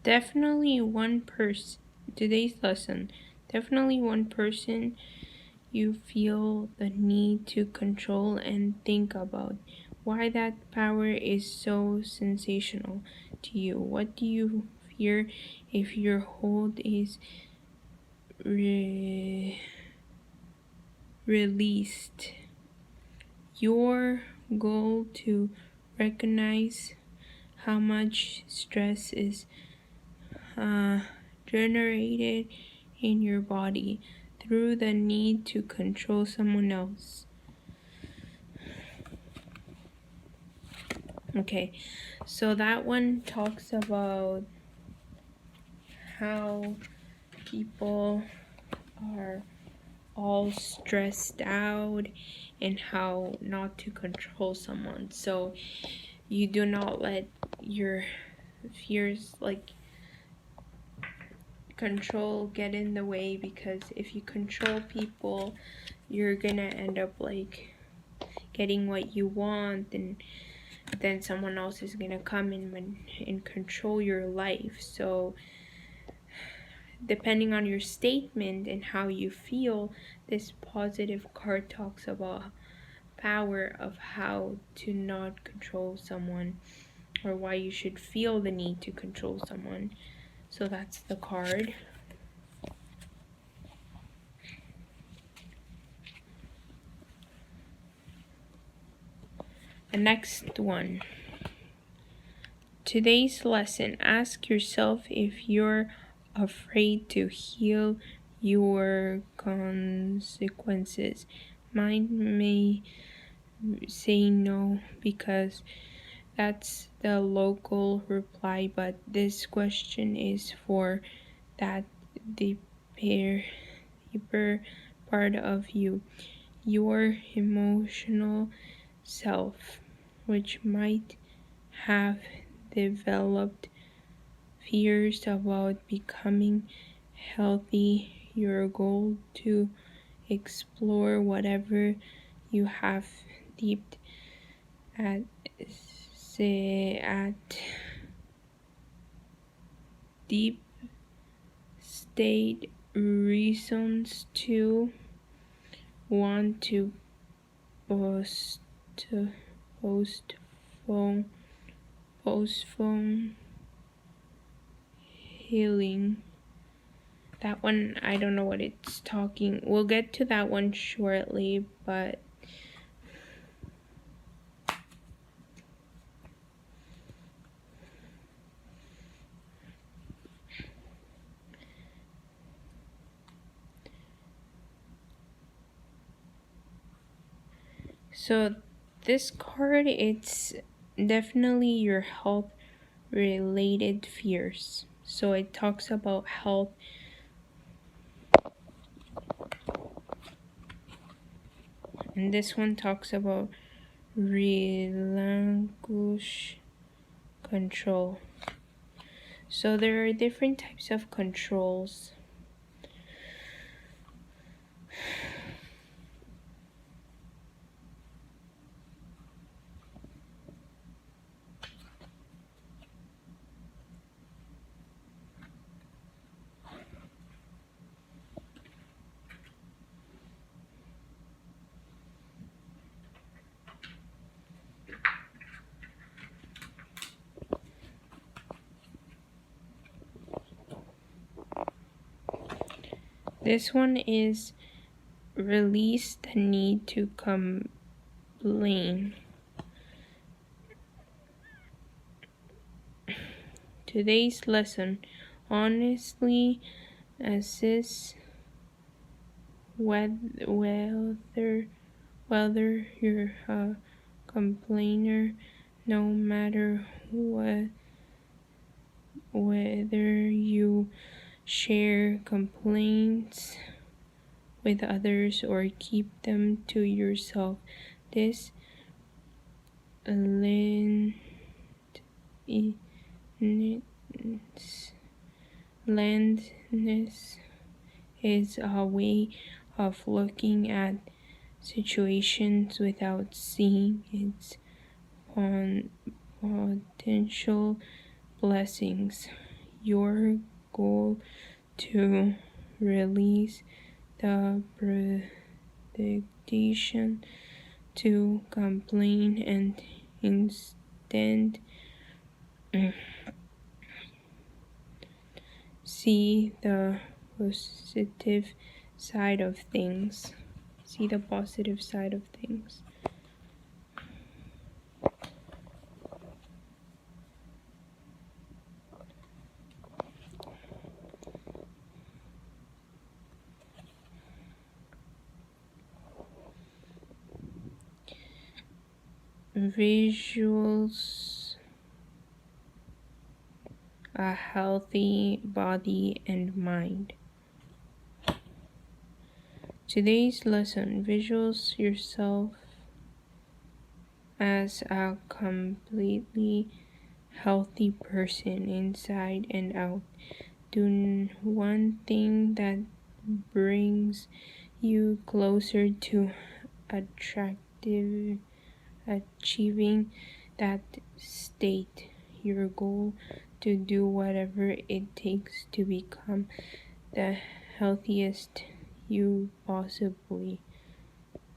Definitely one person, today's lesson, definitely one person you feel the need to control and think about why that power is so sensational to you. What do you fear if your hold is released? Your goal to recognize how much stress is uh, generated in your body through the need to control someone else. Okay, so that one talks about how people are all stressed out and how not to control someone. So you do not let your fears, like control, get in the way, because if you control people, you're gonna end up like getting what you want, and then someone else is gonna come in and control your life. So depending on your statement and how you feel, this positive card talks about power of how to not control someone, or why you should feel the need to control someone. So that's the card. The next one. Today's lesson, ask yourself if you're afraid to heal your consequences. Mine may say no because that's the local reply, but this question is for that deeper, deeper part of you, your emotional self, which might have developed fears about becoming healthy. Your goal to explore whatever you have deep at deep state reasons to want to post postpone postpone healing. That one, I don't know what it's talking. We'll get to that one shortly, but so this card, it's definitely your health related fears. So it talks about health. And this one talks about relinquish control. So there are different types of controls. This one is release the need to complain. Today's lesson, honestly assess whether you're a complainer, no matter whether you share complaints with others or keep them to yourself. This landness is a way of looking at situations without seeing its potential blessings. your goal to release the prediction to complain and instead see the positive side of things. See the positive side of things. Visuals a healthy body and mind. Today's lesson: visualize yourself as a completely healthy person inside and out. Do one thing that brings you closer to achieving that state. Your goal to do whatever it takes to become the healthiest you possibly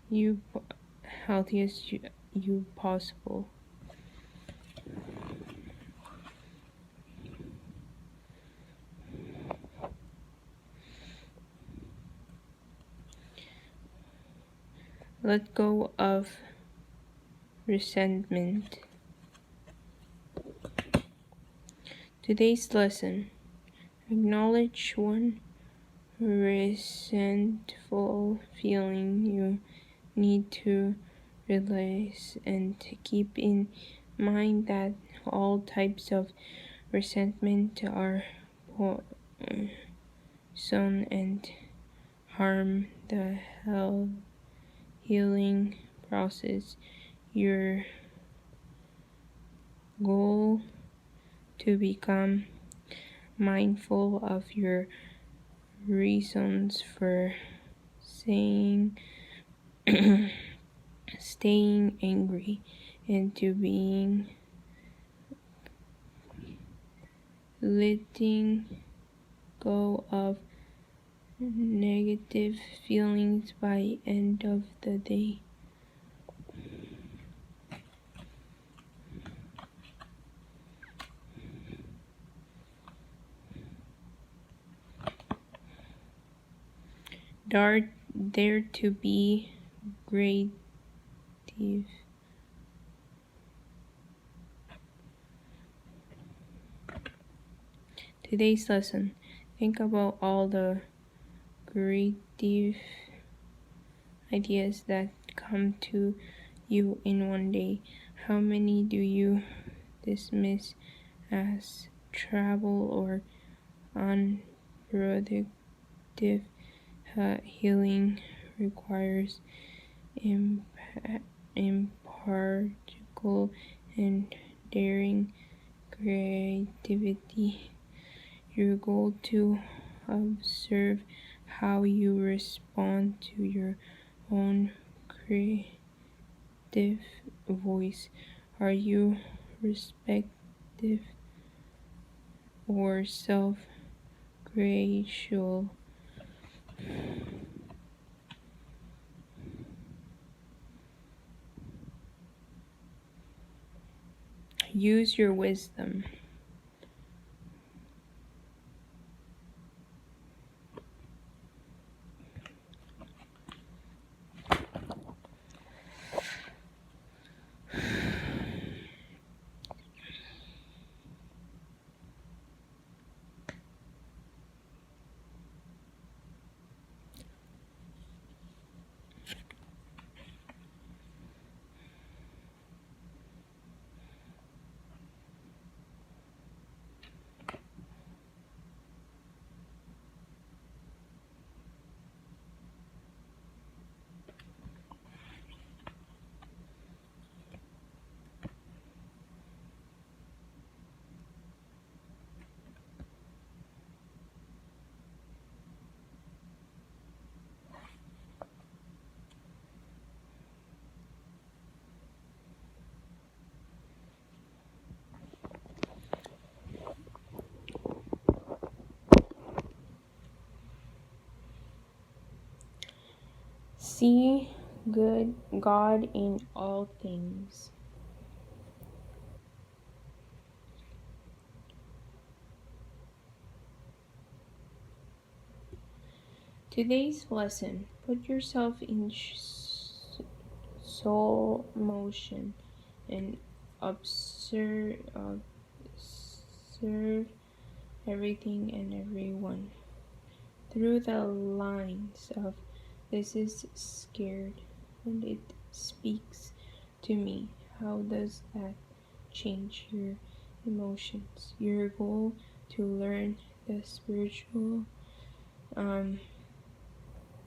you healthiest you possible. Let go of resentment. Today's lesson: acknowledge one resentful feeling you need to realize, and keep in mind that all types of resentment are poison and harm the healing process. Your goal to become mindful of your reasons for saying staying angry, and to being letting go of negative feelings by end of the day. Dare to be creative. Today's lesson: think about all the creative ideas that come to you in one day. How many do you dismiss as travel or unproductive? Healing requires impartial and daring creativity. Your goal to observe how you respond to your own creative voice. Are you respective or self-critical? Use your wisdom. See good God in all things. Today's lesson: put yourself in soul motion and observe everything and everyone through the lines of this is scared and it speaks to me. How does that change your emotions? Your goal to learn the spiritual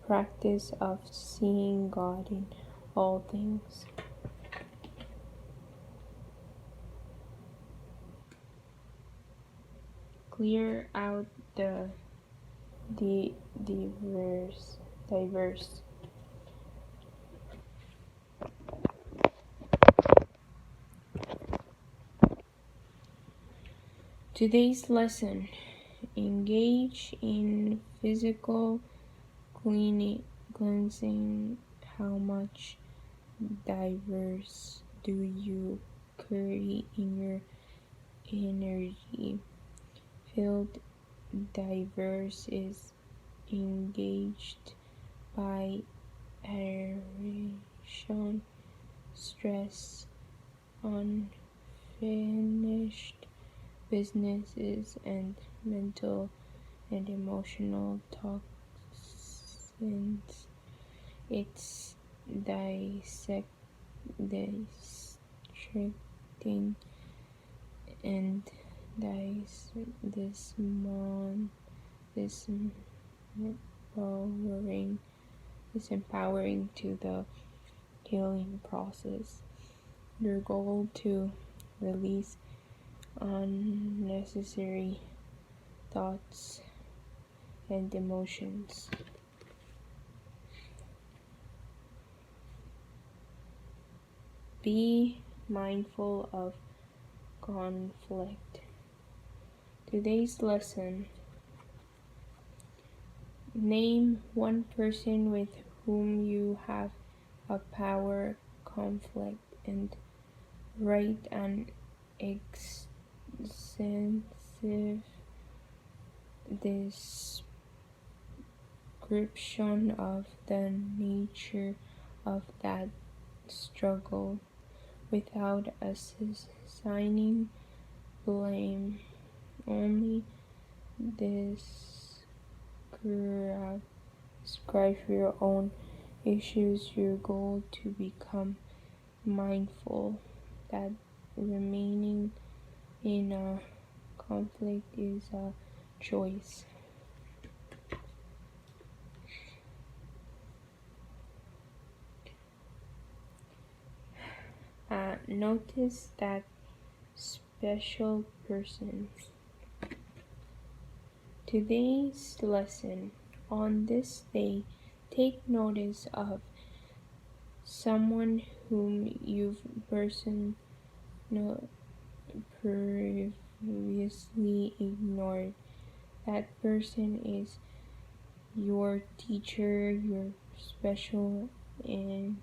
practice of seeing God in all things. Clear out the diverse. Today's lesson: engage in physical cleansing. How much diverse do you carry in your energy? Field diverse is engaged by aeration, stress, unfinished businesses, and mental and emotional toxins. It's dissecting and disempowering, disempowering to the healing process. Your goal to release unnecessary thoughts and emotions. Be mindful of conflict. Today's lesson: name one person with whom you have a power conflict and write an extensive description of the nature of that struggle without assigning blame. Only describe your own issues. Your goal to become mindful that remaining in a conflict is a choice. Notice that special person. Today's lesson: on this day, take notice of someone whom you've previously ignored. That person is your teacher, your special angel,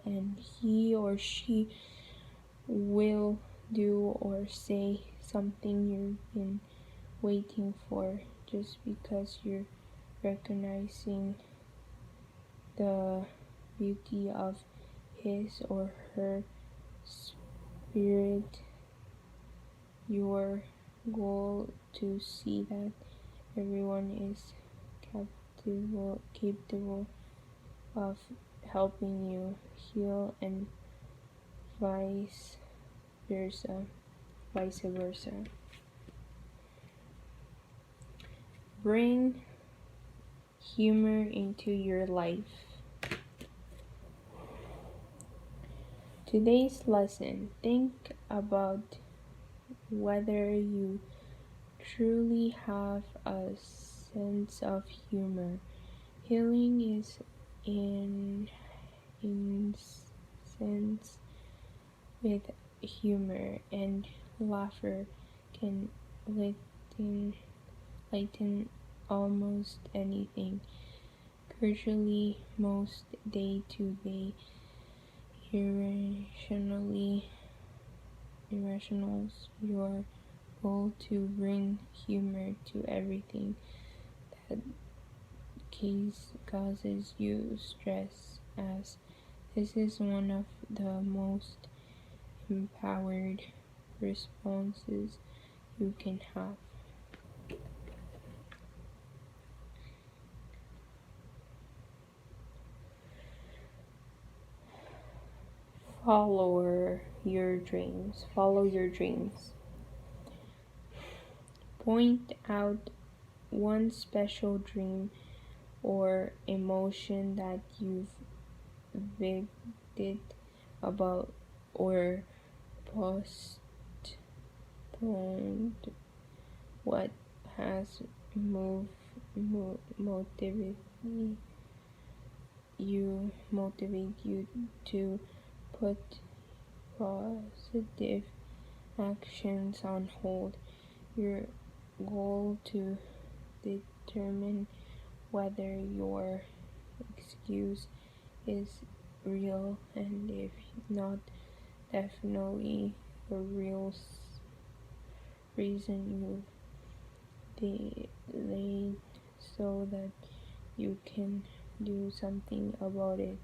and he or she will do or say something you've been waiting for. Just because you're recognizing the beauty of his or her spirit, your goal to see that everyone is capable of helping you heal, and vice versa. Bring humor into your life. Today's lesson: think about whether you truly have a sense of humor. Healing is in sense with humor, and laughter can lighten almost anything. virtually most day to day irrationally irrationals your goal to bring humor to everything that causes you stress, as this is one of the most empowered responses you can have. Follow your dreams. Point out one special dream or emotion that you've veged about or postponed. What has motivated you to put positive actions on hold. Your goal to determine whether your excuse is real, and if not, definitely the real reason you delayed, so that you can do something about it.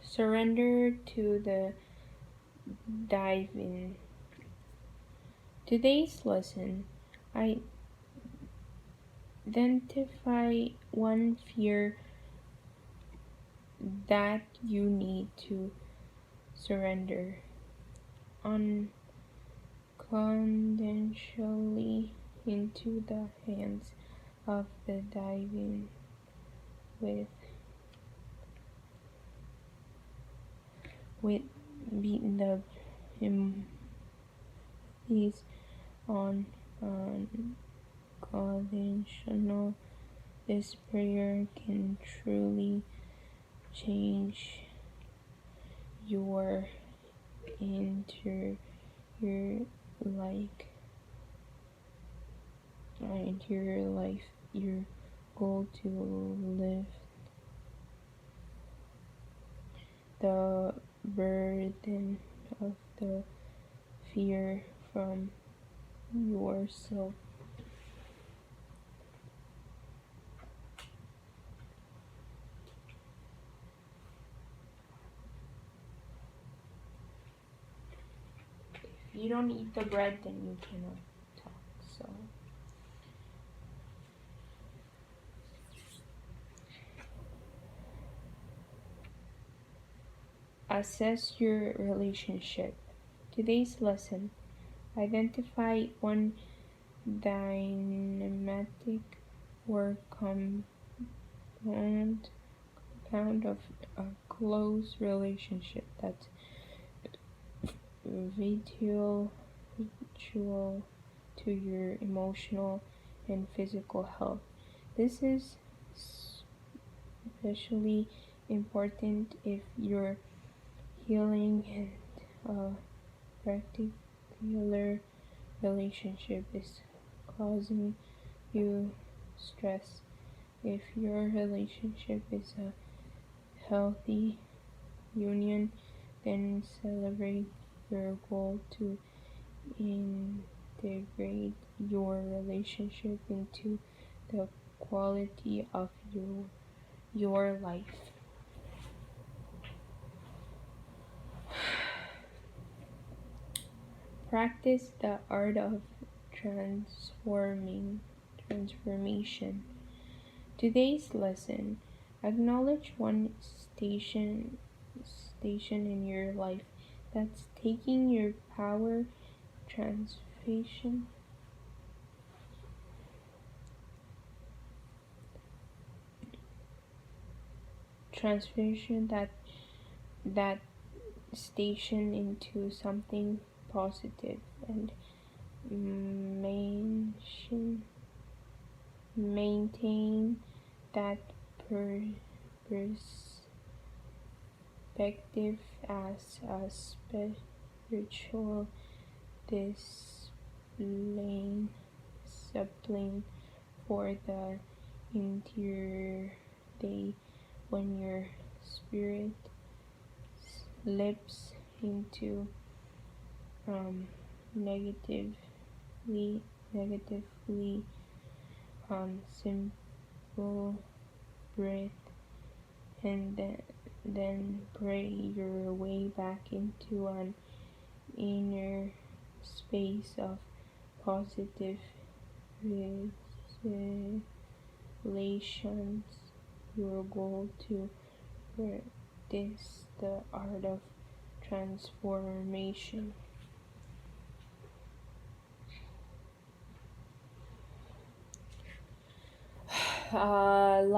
Surrender to the dive in. Today's lesson, identify one fear that you need to surrender unconditionally into the hands of the diving with with beaten the is on unconditional. This prayer can truly change your interior like interior life, your goal to lift the burden of the fear from yourself. If you don't eat the bread, then you cannot talk. So assess your relationship. Today's lesson, identify one dynamic or compound of a close relationship that's vital to your emotional and physical health. This is especially important if you're healing and a particular relationship is causing you stress. If your relationship is a healthy union, then celebrate your goal to integrate your relationship into the quality of your life. Practice the art of transformation. Today's lesson, acknowledge one station in your life that's taking your power transformation transformation that station into something positive and maintain maintain that perspective as a spiritual discipline discipline for the interior day when your spirit slips into um, negatively simple breath and then pray your way back into an inner space of positive relations. Your goal to practice the art of transformation. Like